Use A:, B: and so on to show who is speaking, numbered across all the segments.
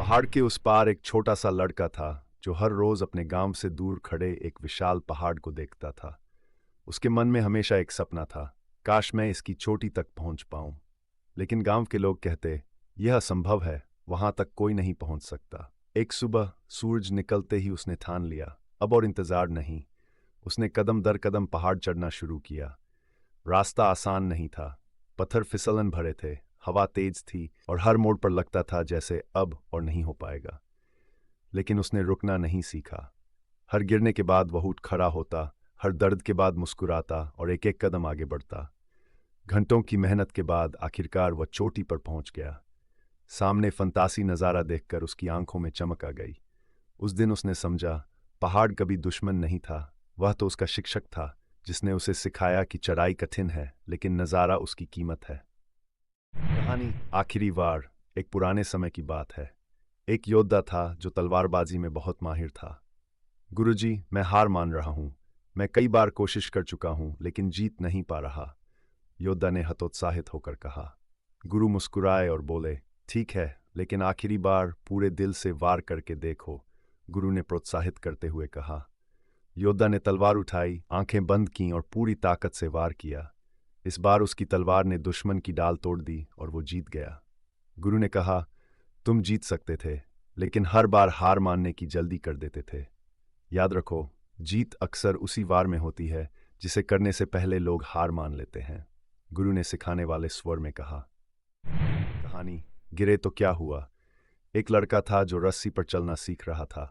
A: पहाड़ के उस पार एक छोटा सा लड़का था जो हर रोज अपने गांव से दूर खड़े एक विशाल पहाड़ को देखता था। उसके मन में हमेशा एक सपना था, काश मैं इसकी चोटी तक पहुंच पाऊं। लेकिन गांव के लोग कहते, यह असंभव है, वहां तक कोई नहीं पहुंच सकता। एक सुबह सूरज निकलते ही उसने ठान लिया, अब और इंतजार नहीं। उसने कदम दर कदम पहाड़ चढ़ना शुरू किया। रास्ता आसान नहीं था, पत्थर फिसलन भरे थे, हवा तेज थी और हर मोड़ पर लगता था जैसे अब और नहीं हो पाएगा। लेकिन उसने रुकना नहीं सीखा। हर गिरने के बाद वह उठ खड़ा होता, हर दर्द के बाद मुस्कुराता और एक एक कदम आगे बढ़ता। घंटों की मेहनत के बाद आखिरकार वह चोटी पर पहुंच गया। सामने फंतासी नज़ारा देखकर उसकी आंखों में चमक आ गई। उस दिन उसने समझा, पहाड़ कभी दुश्मन नहीं था, वह तो उसका शिक्षक था, जिसने उसे सिखाया कि चढ़ाई कठिन है लेकिन नज़ारा उसकी कीमत है। कहानी आखिरी वार। एक पुराने समय की बात है। एक योद्धा था जो तलवारबाजी में बहुत माहिर था। गुरुजी, मैं हार मान रहा हूं। मैं कई बार कोशिश कर चुका हूं लेकिन जीत नहीं पा रहा, योद्धा ने हतोत्साहित होकर कहा। गुरु मुस्कुराए और बोले, ठीक है, लेकिन आखिरी बार पूरे दिल से वार करके देखो, गुरु ने प्रोत्साहित करते हुए कहा। योद्धा ने तलवार उठाई, आंखें बंद कीं और पूरी ताकत से वार किया। इस बार उसकी तलवार ने दुश्मन की डाल तोड़ दी और वो जीत गया। गुरु ने कहा, तुम जीत सकते थे, लेकिन हर बार हार मानने की जल्दी कर देते थे। याद रखो, जीत अक्सर उसी वार में होती है जिसे करने से पहले लोग हार मान लेते हैं, गुरु ने सिखाने वाले स्वर में कहा। कहानी गिरे तो क्या हुआ। एक लड़का था जो रस्सी पर चलना सीख रहा था।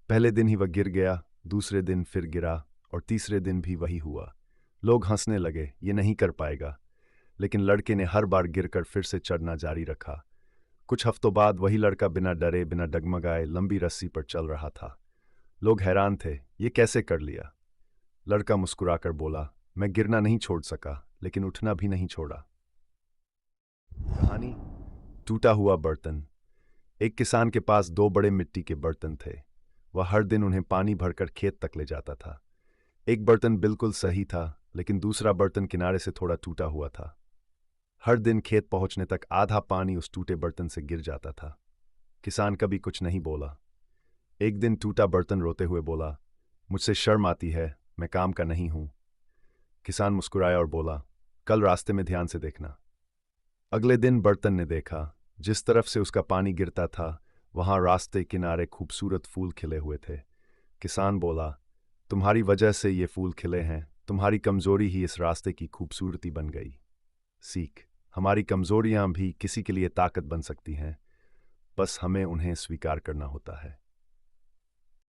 A: पहले दिन ही वह गिर गया, दूसरे दिन फिर गिरा और तीसरे दिन भी वही हुआ। लोग हंसने लगे, ये नहीं कर पाएगा। लेकिन लड़के ने हर बार गिरकर फिर से चढ़ना जारी रखा। कुछ हफ्तों बाद वही लड़का बिना डरे बिना डगमगाए लंबी रस्सी पर चल रहा था। लोग हैरान थे, ये कैसे कर लिया। लड़का मुस्कुराकर बोला, मैं गिरना नहीं छोड़ सका, लेकिन उठना भी नहीं छोड़ा। कहानी टूटा हुआ बर्तन। एक किसान के पास दो बड़े मिट्टी के बर्तन थे। वह हर दिन उन्हें पानी भरकर खेत तक ले जाता था। एक बर्तन बिल्कुल सही था, लेकिन दूसरा बर्तन किनारे से थोड़ा टूटा हुआ था। हर दिन खेत पहुंचने तक आधा पानी उस टूटे बर्तन से गिर जाता था। किसान कभी कुछ नहीं बोला। एक दिन टूटा बर्तन रोते हुए बोला, मुझसे शर्म आती है, मैं काम का नहीं हूं। किसान मुस्कुराया और बोला, कल रास्ते में ध्यान से देखना। अगले दिन बर्तन ने देखा, जिस तरफ से उसका पानी गिरता था वहां रास्ते किनारे खूबसूरत फूल खिले हुए थे। किसान बोला, तुम्हारी वजह से ये फूल खिले हैं, तुम्हारी कमजोरी ही इस रास्ते की खूबसूरती बन गई। सीख, हमारी कमजोरियां भी किसी के लिए ताकत बन सकती हैं, बस हमें उन्हें स्वीकार करना होता है।